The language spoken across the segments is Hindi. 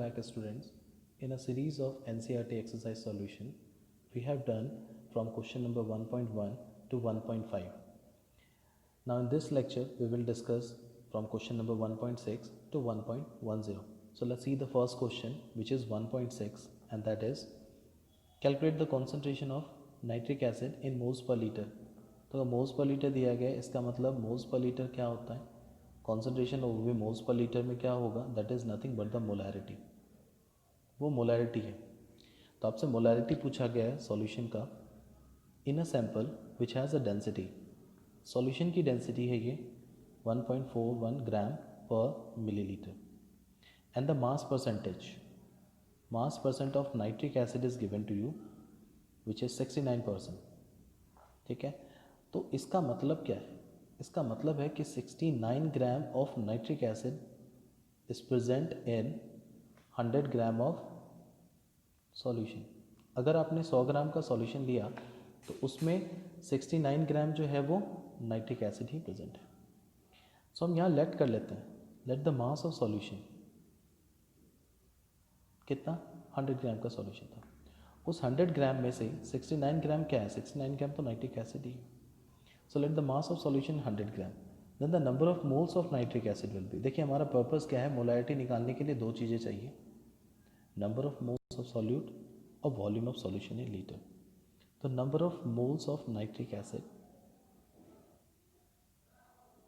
back, students. In a series of NCERT exercise solution, we have done from question number 1.1 to 1.5. Now in this lecture, we will discuss from question number 1.6 to 1.10. So let's see the first question, which is 1.6, and that is calculate the concentration of nitric acid in moles per liter. तो मोल्स पर लीटर दिया गया है, इसका मतलब मोल्स पर लीटर क्या होता है, कॉन्सेंट्रेशन वो भी मोल्स पर लीटर में क्या होगा, that is nothing but the molarity, वो मोलैरिटी है. तो आपसे मोलैरिटी पूछा गया है सॉल्यूशन का in a sample which has a density. Solution की डेंसिटी है ये 1.41 gram per millilitre and the mass percent of nitric acid is given to you which is 69%. ठीक है, तो इसका मतलब क्या है, इसका मतलब है कि 69 gram of nitric acid is present in 100 gram of solution. अगर आपने 100 ग्राम का सॉल्यूशन लिया तो उसमें 69 ग्राम जो है वो नाइट्रिक एसिड ही प्रेजेंट है. सो हम यहाँ लेट कर लेते हैं, late the mass of solution कितना, 100 ग्राम का सॉल्यूशन था, उस 100 ग्राम में से 69 ग्राम क्या है, 69 ग्राम तो नाइट्रिक एसिड ही है. So let the mass of solution 100 gram, then the number of moles of nitric acid will be. देखिए हमारा पर्पस क्या है, मोलैरिटी निकालने के लिए दो चीज़ें चाहिए, number of moles of solute और volume of solution in litre. तो number of moles of nitric acid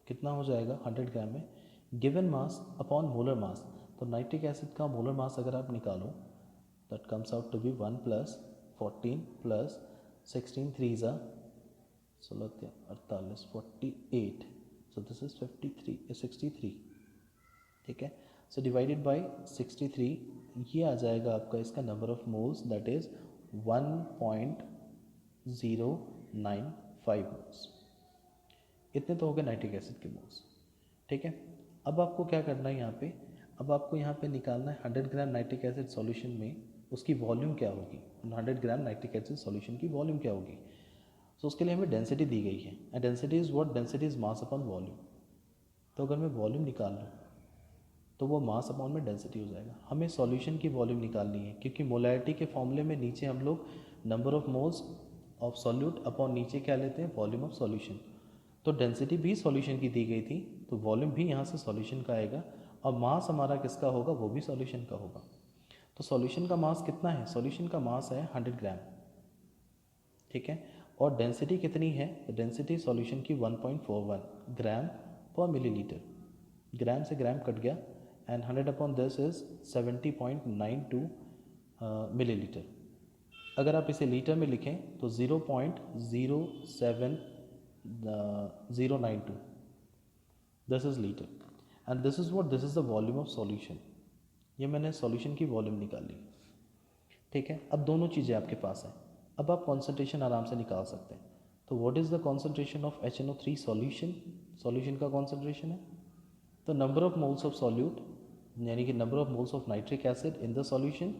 कितना हो जाएगा 100 ग्राम में, given mass upon molar mass. तो नाइट्रिक एसिड का मोलर मास अगर आप निकालो that comes out to be 1 + 14 + 16 3 ज़ा 16 48 48. सो दिस इज 63. ठीक है, सो डिवाइडेड बाय 63, ये आ जाएगा आपका इसका number of moles, that is 1.095 moles. इतने तो हो गए नाइट्रिक एसिड के मोल्स. ठीक है, अब आपको क्या करना है यहाँ पे, अब आपको यहाँ पे निकालना है 100 ग्राम नाइट्रिक एसिड सॉल्यूशन में उसकी वॉल्यूम क्या होगी, 100 ग्राम नाइट्रिक एसिड सॉल्यूशन की वॉल्यूम क्या होगी. सो उसके लिए हमें डेंसिटी दी गई है, and density is what, density is mass upon volume. तो अगर मैं वॉल्यूम निकाल लूँ तो वो मास अपॉन में डेंसिटी हो जाएगा. हमें सॉल्यूशन की वॉल्यूम निकालनी है, क्योंकि मोलैरिटी के फॉर्मूले में नीचे हम लोग number of moles of solute upon नीचे क्या लेते हैं, वॉल्यूम ऑफ सॉल्यूशन. तो डेंसिटी भी सॉल्यूशन की दी गई थी, तो वॉल्यूम भी यहाँ से सॉल्यूशन का आएगा, और मास हमारा किसका होगा, वो भी सॉल्यूशन का होगा. तो सॉल्यूशन का मास कितना है, सॉल्यूशन का मास है 100 ग्राम. ठीक है, और डेंसिटी कितनी है, तो डेंसिटी सॉल्यूशन की 1.41 ग्राम पर मिलीलीटर. ग्राम से ग्राम कट गया, and 100 upon this is 70.92 millilitre. अगर आप इसे लीटर में लिखें तो 0.07092, this is litre, and this is what, this is the volume of solution. ये मैंने सॉल्यूशन की वॉल्यूम निकाली. ठीक है, अब दोनों चीज़ें आपके पास हैं, अब आप कॉन्सेंट्रेशन आराम से निकाल सकते हैं. तो what is the concentration of HNO3 solution, solution का कॉन्सेंट्रेशन है. तो number of moles of solute यानी कि number of moles of nitric acid in the solution,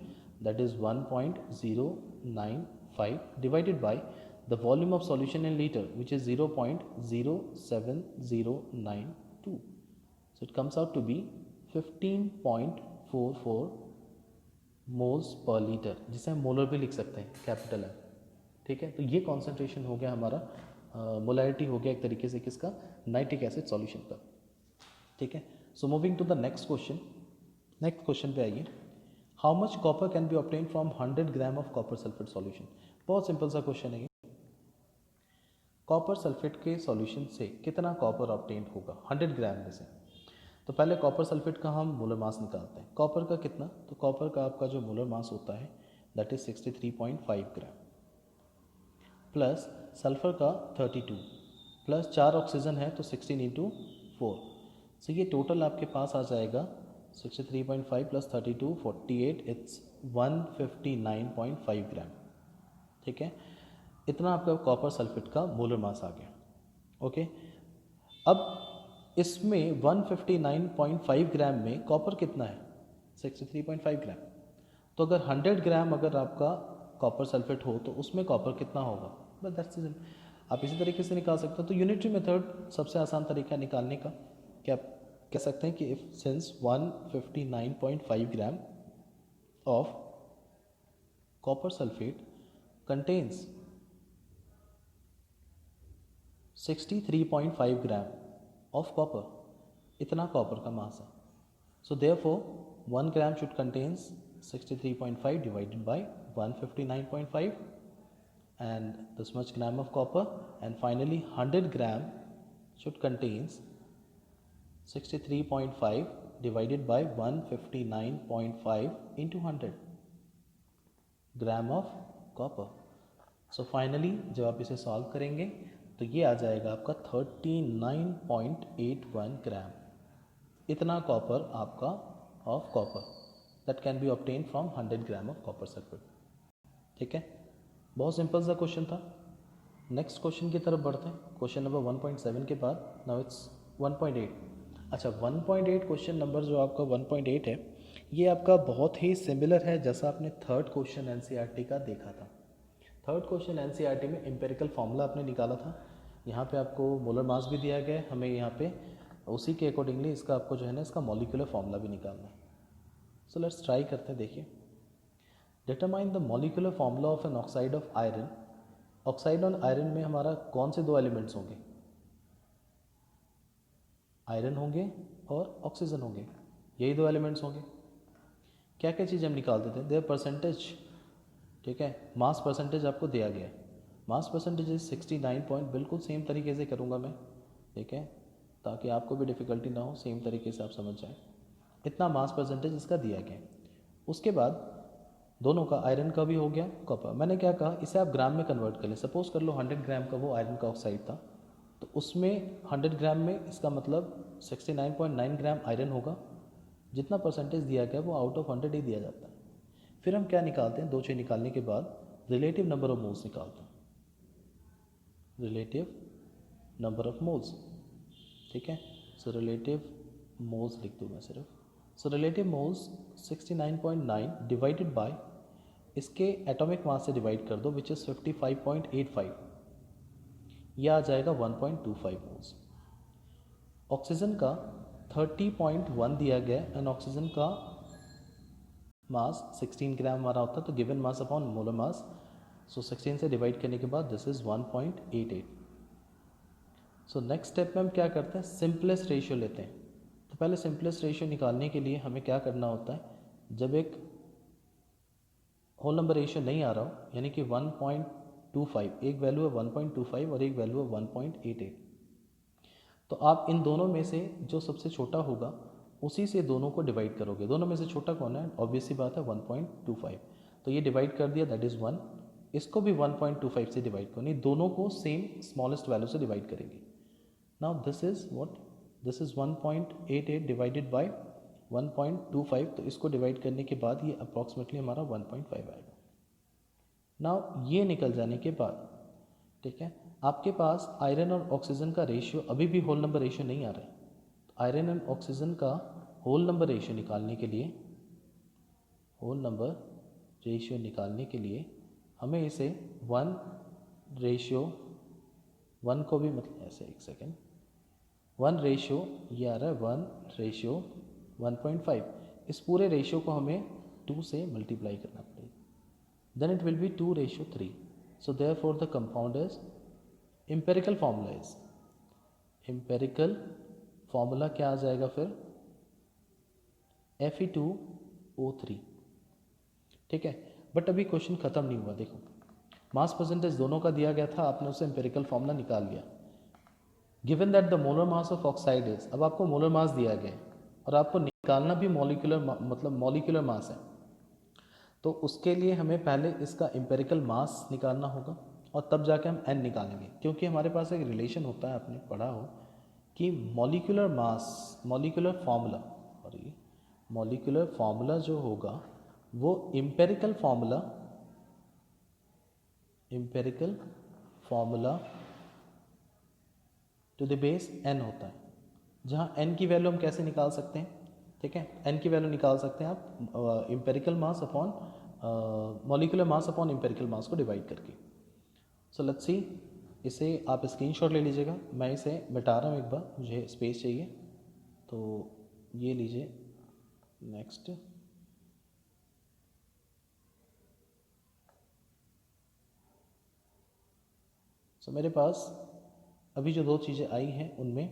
that is 1.095 divided by the volume of solution in litre which is 0.07092. So it comes out to be 15.44 moles per litre, जिसे हम मोलर भी लिख सकते हैं, कैपिटल है. ठीक है, तो ये कॉन्सेंट्रेशन हो गया हमारा, मोलैरिटी हो गया एक तरीके से किसका, नाइट्रिक एसिड सॉल्यूशन का. ठीक है, so moving to the next question. Next question पे आइए, how much copper can be obtain from 100 gram of copper sulphate solution. बहुत सिंपल सा क्वेश्चन है ये. कॉपर सल्फेट के सॉल्यूशन से कितना कॉपर ऑब्टेन होगा 100 ग्राम में से. तो पहले कॉपर सल्फेट का हम मोलर मास निकालते हैं. कॉपर का कितना, तो कॉपर का आपका जो मोलर मास होता है that is 63.5 gram, plus sulphur का 32, प्लस 4 ऑक्सीजन है तो 16 × 4. सो ये टोटल आपके पास आ जाएगा 63.5 + 32 48, इट्स 159.5 ग्राम. ठीक है, इतना आपका कॉपर सल्फेट का मोलर मास आ गया. ओके, अब इसमें 159.5 ग्राम में कॉपर कितना है, 63.5 ग्राम. तो अगर 100 ग्राम अगर आपका कॉपर सल्फेट हो तो उसमें कॉपर कितना होगा, बस दैट्स इट. आप इसी तरीके से निकाल सकते हो. तो यूनिटरी मेथड सबसे आसान तरीका निकालने का, क्या कह सकते हैं कि if since 159.5 gram of copper sulfate contains 63.5 gram of copper. इतना कॉपर का मास है. So therefore 1 gram should contains 63.5 divided by 159.5 and this much gram of copper, and finally 100 gram should contains 63.5 divided by 159.5 into 100 gram of copper. So finally जब आप इसे सॉल्व करेंगे तो ये आ जाएगा आपका 39.81 ग्राम. इतना कॉपर आपका of copper that can be obtain from 100 gram of copper sulphate. ठीक है, बहुत सिंपल सा क्वेश्चन था. नेक्स्ट क्वेश्चन की तरफ बढ़ते हैं. क्वेश्चन नंबर 1.7 के बाद नाउ इट्स 1.8. अच्छा, 1.8 क्वेश्चन नंबर जो आपका 1.8 है ये आपका बहुत ही सिमिलर है जैसा आपने थर्ड क्वेश्चन एनसीईआरटी का देखा था. थर्ड क्वेश्चन एनसीईआरटी में एम्पेरिकल फार्मूला आपने निकाला था. यहाँ पे आपको मोलर मास भी दिया गया है, हमें यहाँ पे उसी के अकॉर्डिंगली इसका आपको जो है ना इसका मॉलिक्यूलर फार्मूला भी निकालना है. सो लेट्स ट्राई करते हैं. देखिए, determine the molecular formula of an oxide of iron. Oxide on iron में हमारा कौन से दो एलिमेंट्स होंगे? आयरन होंगे और ऑक्सीजन होंगे, यही दो एलिमेंट्स होंगे. क्या क्या चीज़ हम निकालते थे? Their percentage. ठीक है, मास परसेंटेज आपको दिया गया है. Mass percentage is 69 point. बिल्कुल सेम तरीके से करूँगा मैं, ठीक है, ताकि आपको भी डिफ़िकल्टी ना हो, सेम तरीके से आप समझ जाएं. इतना मास परसेंटेज इसका दिया गया. उसके बाद दोनों का, आयरन का भी हो गया, कॉपर. मैंने क्या कहा, इसे आप ग्राम में कन्वर्ट कर लें. सपोज कर लो 100 ग्राम का वो आयरन का ऑक्साइड था, तो उसमें 100 ग्राम में इसका मतलब 69.9 ग्राम आयरन होगा. जितना परसेंटेज दिया गया वो आउट ऑफ 100 ही दिया जाता है. फिर हम क्या निकालते हैं, दो चीज़ निकालने के बाद रिलेटिव नंबर ऑफ मोल्स निकालते हैं. Relative number of moles. ठीक है, सो रिलेटिव मोल्स लिख दूँ मैं सिर्फ. So relative moles 69.9 divided by इसके एटॉमिक मास से डिवाइड कर दो विच इज़ 55.85. यह आ जाएगा 1.25 मोल्स. ऑक्सीजन का 30.1 दिया गया एंड ऑक्सीजन का मास 16 ग्राम हमारा होता है, तो given mass upon molar mass. So 16 से डिवाइड करने के बाद this is 1.88. So next step में हम क्या करते हैं, सिंपलेस्ट रेशियो लेते हैं. तो पहले सिंपलेस्ट रेशियो निकालने के लिए हमें क्या करना होता है, जब एक होल नंबर रेशियो नहीं आ रहा हो, यानी कि 1.25, एक वैल्यू है 1.25 और एक वैल्यू है 1.88, तो आप इन दोनों में से जो सबसे छोटा होगा उसी से दोनों को डिवाइड करोगे. दोनों में से छोटा कौन है? ऑब्वियस सी बात है 1.25. तो ये डिवाइड कर दिया, दैट इज़ 1. इसको भी 1.25 से डिवाइड करो, नहीं दोनों को सेम स्मॉलेस्ट वैल्यू से डिवाइड करेंगे. Now this is what, this is 1.88 divided by 1.25. तो इसको डिवाइड करने के बाद ये अप्रॉक्सीमेटली हमारा 1.5 आएगा. नाउ ये निकल जाने के बाद, ठीक है, आपके पास आयरन और ऑक्सीजन का रेशियो अभी भी होल नंबर रेशियो नहीं आ रहा है. तो आयरन एंड ऑक्सीजन का होल नंबर रेशियो निकालने के लिए, होल नंबर रेशियो निकालने के लिए हमें इसे 1 को भी मतलब ऐसे, एक सेकेंड, 1 ये आ रहा है 1:1.5. इस पूरे रेशियो को हमें 2 से मल्टीप्लाई करना पड़ेगा. Then it will be 2:3. So therefore the compound is empirical formula is, empirical formula क्या आ जाएगा फिर, Fe2O3. ठीक है, बट अभी क्वेश्चन खत्म नहीं हुआ. देखो, मास परसेंटेज दोनों का दिया गया था, आपने उससे एम्पेरिकल फार्मूला निकाल लिया. Given that the molar mass of oxide is, अब आपको मोलर मास दिया गया है और आपको निकालना भी मॉलिक्यूलर मतलब मॉलिक्यूलर मास है. तो उसके लिए हमें पहले इसका एम्पेरिकल मास निकालना होगा और तब जाके हम n निकालेंगे, क्योंकि हमारे पास एक रिलेशन होता है, आपने पढ़ा हो कि मॉलिक्यूलर मास, मॉलिक्यूलर फार्मूला, और ये मॉलिक्यूलर फार्मूला जो होगा वो empirical formula to the base n होता है, जहाँ n की वैल्यू हम कैसे निकाल सकते हैं. ठीक है, n की वैल्यू निकाल सकते हैं आप empirical mass upon molecular mass upon empirical मास को डिवाइड करके. सो लेट्स सी, इसे आप स्क्रीनशॉट ले लीजिएगा. मैं इसे मिटा रहा हूँ एक बार, मुझे स्पेस चाहिए, तो ये लीजिए. नेक्स्ट, सो मेरे पास अभी जो दो चीज़ें आई हैं उनमें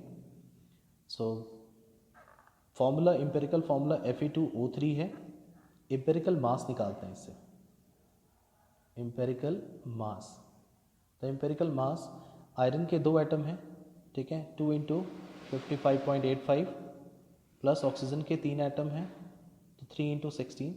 फॉर्मूला एम्पेरिकल फार्मूला Fe2O3 है। एम्पेरिकल मास निकालते हैं इससे, एम्पेरिकल मास। तो एम्पेरिकल मास, आयरन के 2 एटम हैं, ठीक है, 2 × 55.85 प्लस ऑक्सीजन के 3 एटम हैं, तो 3 × 16।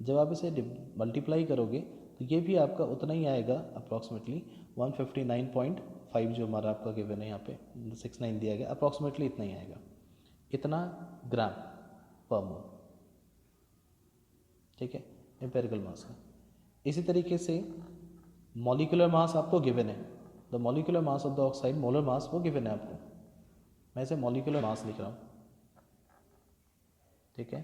जब आप इसे मल्टीप्लाई करोगे तो ये भी आपका उतना ही आएगा, अप्रॉक्सीमेटली 159.5 जो हमारा आपका गिवन है यहाँ पे 69 दिया गया, अप्रॉक्सीमेटली इतना ही आएगा, इतना ग्राम पर मोल, ठीक है, एम्पेरिकल मास का। इसी तरीके से मॉलिक्यूलर मास आपको गिवन है, the molecular mass of the oxide, molar mass वो गिवन है आपको, मैं इसे मॉलिक्यूलर मास लिख रहा हूँ, ठीक है,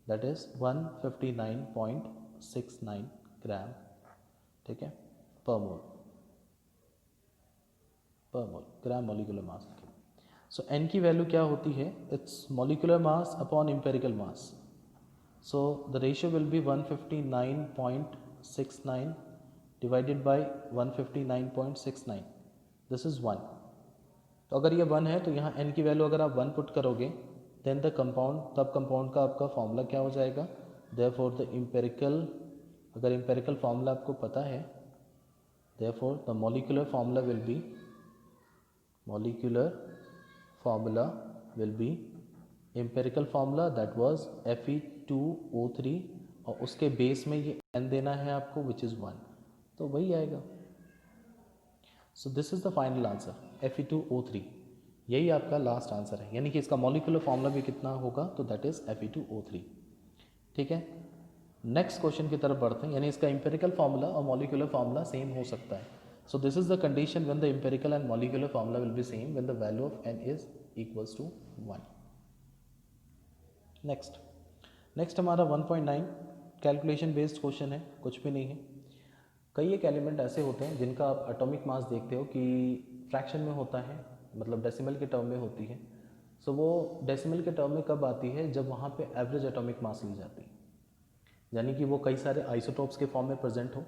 दैट इज 159.69 ग्राम, ठीक है, पर मोल, ग्राम मॉलिक्यूलर मास। सो एन की वैल्यू क्या होती है, it's molecular mass upon empirical mass. So the ratio will be 159.69 divided by 159.69, this is 1। तो अगर ये 1 है तो यहाँ n की वैल्यू अगर आप 1 पुट करोगे देन द कंपाउंड, तब कंपाउंड का आपका फॉर्मूला क्या हो जाएगा, देयरफॉर द एम्पेरिकल, अगर एम्पेरिकल फॉर्मूला आपको पता है, therefore the molecular formula will be, molecular formula will be empirical formula that was Fe2O3 और उसके बेस में ये n देना है आपको विच इज़ 1, तो वही आएगा। So this is the final answer Fe2O3, यही आपका लास्ट आंसर है, यानी कि इसका मॉलिक्यूलर फार्मूला भी कितना होगा, तो दैट इज़ Fe2O3, ठीक है। नेक्स्ट क्वेश्चन की तरफ बढ़ते हैं, यानी इसका एम्पेरिकल फार्मूला और मॉलिक्यूलर फार्मूला सेम हो सकता है। So this is the condition when the empirical and molecular formula will be same when the value of n is equals to 1। Next हमारा 1.9 कैलकुलेशन बेस्ड क्वेश्चन है, कुछ भी नहीं है। कई एक एलिमेंट ऐसे होते हैं जिनका आप एटॉमिक मास देखते हो कि फ्रैक्शन में होता है, मतलब डेसिमल के टर्म में होती है। सो वो डेसिमल के टर्म में कब आती है, जब वहाँ पे एवरेज एटॉमिक मास ली जाती है, यानी कि वो कई सारे आइसोटोप्स के फॉर्म में प्रेजेंट हो,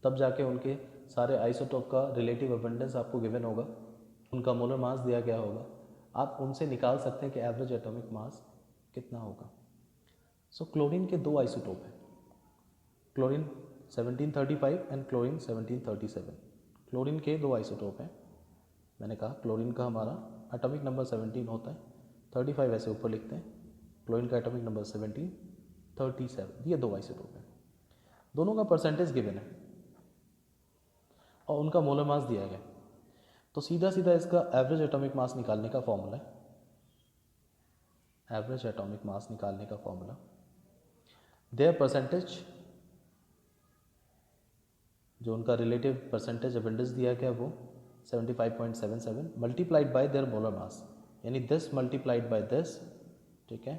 तब जाके उनके सारे आइसोटोप का रिलेटिव अबंडेंस आपको गिवन होगा, उनका मोलर मास दिया गया होगा, आप उनसे निकाल सकते हैं कि एवरेज एटॉमिक मास कितना होगा। सो क्लोरीन के 2 आइसोटोप हैं, क्लोरीन 1735 एंड क्लोरीन 1737। क्लोरीन के 2 आइसोटोप हैं, मैंने कहा क्लोरीन का हमारा एटॉमिक नंबर 17 होता है, 35 ऐसे ऊपर लिखते हैं, क्लोरीन का एटॉमिक नंबर 1737, ये 2 आइसोटोप हैं, दोनों का परसेंटेज गिवन है और उनका मोलर मास दिया गया। तो सीधा सीधा इसका एवरेज एटॉमिक मास निकालने का फॉर्मूला है, एवरेज एटॉमिक मास निकालने का फॉर्मूला, देयर परसेंटेज, जो उनका रिलेटिव परसेंटेज अबंडेंस दिया गया वो 75.77 multiplied by there molar mass, यानी दिस मल्टीप्लाइड बाय दिस, ठीक है,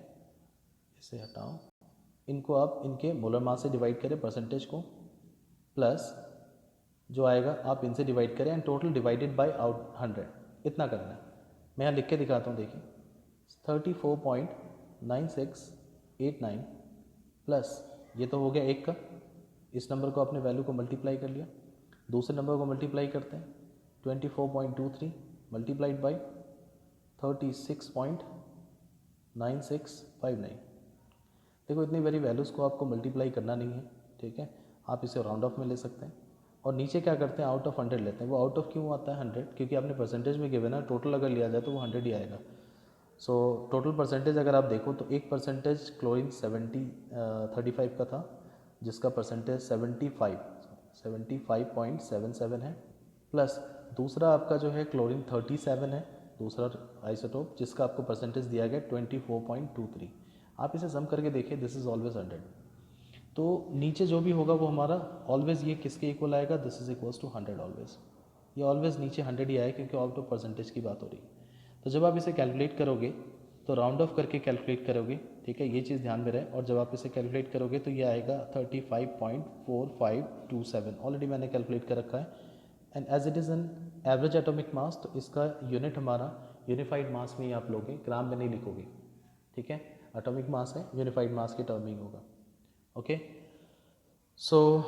इसे हटाओ, इनको आप इनके मोलर मास से डिवाइड करें परसेंटेज को, प्लस जो आएगा आप इनसे डिवाइड करें and total divided by out 100, इतना करना है। मैं यहाँ लिख के दिखाता हूँ, देखिए 34.9689 प्लस ये तो हो गया एक का, इस नंबर को अपने वैल्यू को मल्टीप्लाई कर लिया, दूसरे नंबर को मल्टीप्लाई करते हैं 24.23 मल्टीप्लाइड बाई 36.9659। देखो इतनी बड़ी वैल्यूज़ को आपको मल्टीप्लाई करना नहीं है, ठीक है, आप इसे राउंड ऑफ में ले सकते हैं और नीचे क्या करते हैं, आउट ऑफ 100 लेते हैं। वो आउट ऑफ क्यों आता है 100, क्योंकि आपने परसेंटेज में गिवन है, टोटल अगर लिया जाए तो वो 100 ही आएगा। सो टोटल परसेंटेज अगर आप देखो तो एक परसेंटेज क्लोरीन 35 का था, जिसका परसेंटेज 75.77 है, प्लस दूसरा आपका जो है क्लोरीन 37 है, दूसरा आइसोटोप जिसका आपको परसेंटेज दिया गया 24.23। आप इसे सम करके देखिए, दिस इज़ ऑलवेज 100। तो नीचे जो भी होगा वो हमारा ऑलवेज ये किसके इक्वल आएगा, this is equals to 100 always, ये ऑलवेज नीचे 100 ही आए क्योंकि आउट ऑफ परसेंटेज की बात हो रही है। तो जब आप इसे कैलकुलेट करोगे तो राउंड ऑफ करके कैलकुलेट करोगे, ठीक है, ये चीज़ ध्यान में रहे, और जब आप इसे कैलकुलेट करोगे तो ये आएगा 35.4527, ऑलरेडी मैंने कैलकुलेट कर रखा है। And as it is an average atomic mass, तो इसका यूनिट हमारा यूनिफाइड मास में ही आप लोगे, ग्राम में नहीं लिखोगे, ठीक है, एटॉमिक मास है, यूनिफाइड मास के टर्म में ही होगा। ओके, सो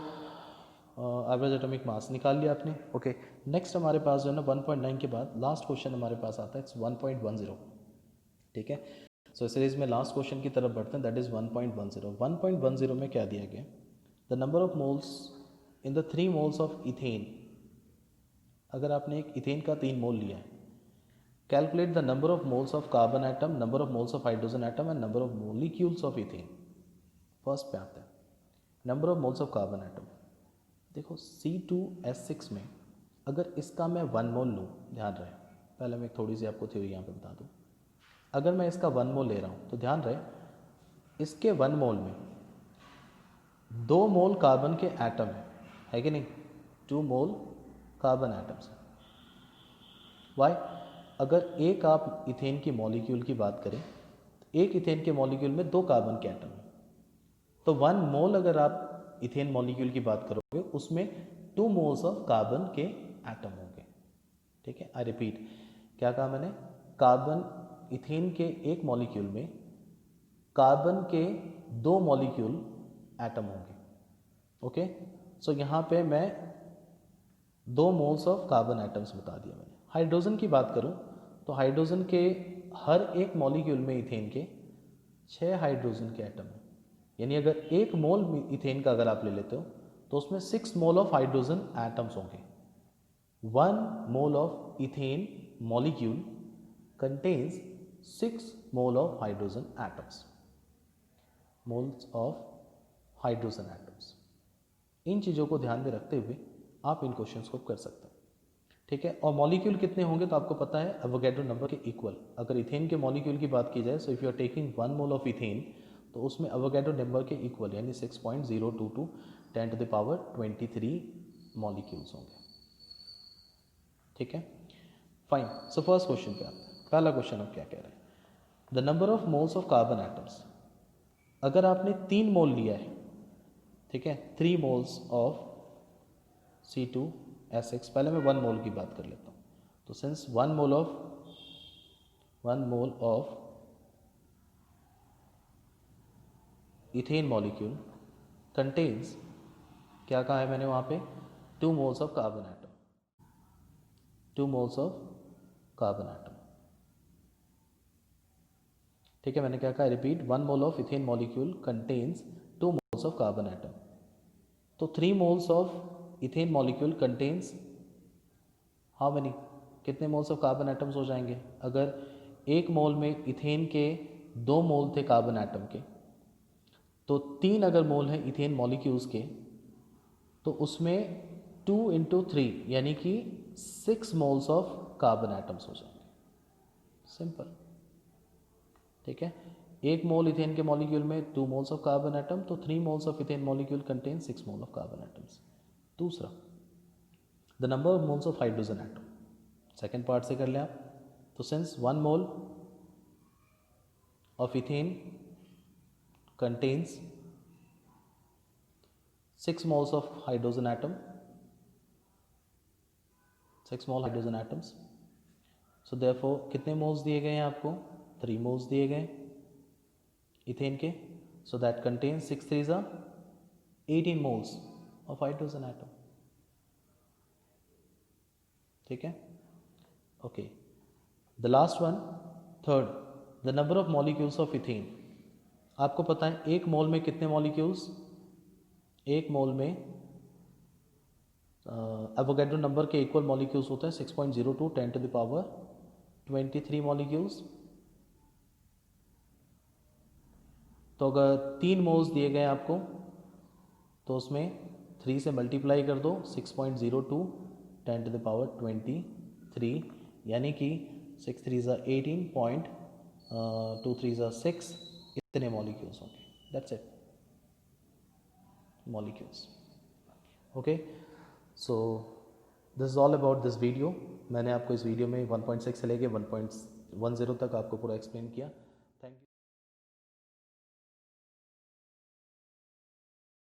एवरेज एटॉमिक मास निकाल लिया आपने। ओके, नेक्स्ट हमारे पास जो है ना 1.9 के बाद लास्ट क्वेश्चन हमारे पास आता है 1.10। ठीक है, सो सीरीज में लास्ट क्वेश्चन की तरफ बढ़ते हैं, दैट इज़ 1.10। 1.10 में क्या दिया गया, the number of moles in the 3 moles of ethane. अगर आपने एक इथेन का 3 मोल लिया है, calculate the number of moles of carbon atom, number of moles of hydrogen atom and number of molecules of ethane. First पे आते हैं number of moles of carbon atom. देखो C2H6 में अगर इसका मैं 1 मोल लूँ, ध्यान रहे, पहले मैं थोड़ी सी आपको थ्योरी यहाँ पे बता दूँ। अगर मैं इसका 1 मोल ले रहा हूँ तो ध्यान रहे इसके 1 मोल में 2 मोल कार्बन के एटम है कि नहीं, 2 मोल कार्बन एटम्स है। वाई, अगर एक आप इथेन की मॉलिक्यूल की बात करें, एक इथेन के मॉलिक्यूल में 2 कार्बन के एटम है, तो 1 मोल अगर आप इथेन मॉलिक्यूल की बात करोगे उसमें 2 मोल्स ऑफ कार्बन के एटम होंगे। ठीक है, आई रिपीट, क्या कहा मैंने, कार्बन इथेन के एक मॉलिक्यूल में कार्बन के 2 मॉलिक्यूल एटम होंगे। ओके, सो यहाँ पे मैं 2 मोल्स ऑफ कार्बन एटम्स बता दिया मैंने। हाइड्रोजन की बात करूँ तो हाइड्रोजन के हर एक मॉलिक्यूल में इथेन के 6 हाइड्रोजन के एटम हैं, यानी अगर 1 मोल इथेन का अगर आप ले लेते हो तो उसमें 6 मोल ऑफ हाइड्रोजन एटम्स होंगे। 1 mole of ethane molecule contains 6 mole of hydrogen atoms, moles of hydrogen atoms. इन चीज़ों को ध्यान में रखते हुए आप इन क्वेश्चंस को कर सकते हैं। ठीक है, और मॉलिक्यूल कितने होंगे तो आपको पता है एवोगैड्रो नंबर के इक्वल। अगर इथेन के मॉलिक्यूल की बात की जाए, so if you are taking 1 mole of ethane तो उसमें एवोगैड्रो नंबर के इक्वल यानी 6.022 10⁻23 मॉलिक्यूल्स होंगे। ठीक है, फाइन। सो फर्स्ट क्वेश्चन पे आते हैं। पहला क्वेश्चन अब क्या कह रहे हैं, the number of moles of carbon atoms. अगर आपने 3 मोल लिया है, ठीक है, 3 मोल्स ऑफ C2H6, पहले मैं 1 मोल की बात कर लेता हूँ। तो since 1 mole of ethane molecule contains, क्या कहा है मैंने वहाँ पे, 2 moles of carbon atom, 2 moles of carbon atom. ठीक है, मैंने क्या कहा, repeat, 1 mole of ethane molecule contains 2 moles of carbon atom. तो 3 moles of ethane molecule contains how many, कितने मोल्स ऑफ कार्बन एटम्स हो जाएंगे। अगर 1 मोल में इथेन के 2 मोल थे कार्बन एटम के, तो 3 अगर मोल है इथेन मॉलिक्यूल्स के, तो उसमें 2 × 3 यानी कि 6 मोल्स ऑफ कार्बन एटम्स हो जाएंगे। सिंपल। ठीक है, 1 मोल इथेन के मॉलिक्यूल में 2 मोल्स ऑफ कार्बन एटम, तो 3 moles of ethane molecule contain 6 mole of carbon atoms. दूसरा, the number of moles of hydrogen atom. Second part से कर लें आप, तो since 1 mole of ethane contains 6 moles of hydrogen atom, 6 mole hydrogen atoms. So therefore कितने मोल्स दिए गए हैं आपको, 3 मोल्स दिए गए इथेन के, so that contains 6 3 18 moles of hydrogen atom. ठीक है, okay. The last one, third, the number of molecules of ethane. आपको पता है 1 मोल में कितने मॉलिक्यूल्स, 1 मोल में एवोगैड्रो नंबर के इक्वल मॉलिक्यूल्स होते हैं 6.02 10⁻23 मॉलिक्यूल्स। तो अगर 3 मोल्स दिए गए आपको तो उसमें 3 से मल्टीप्लाई कर दो, 6.02 10⁻23 यानी कि 6 3 18 2 3 6, इतने मॉलिक्यूल्स होंगे। That's it, molecules. Okay, so this is all about this video. मैंने आपको इस वीडियो में 1.6 से लेके 1.10 तक आपको पूरा एक्सप्लेन किया।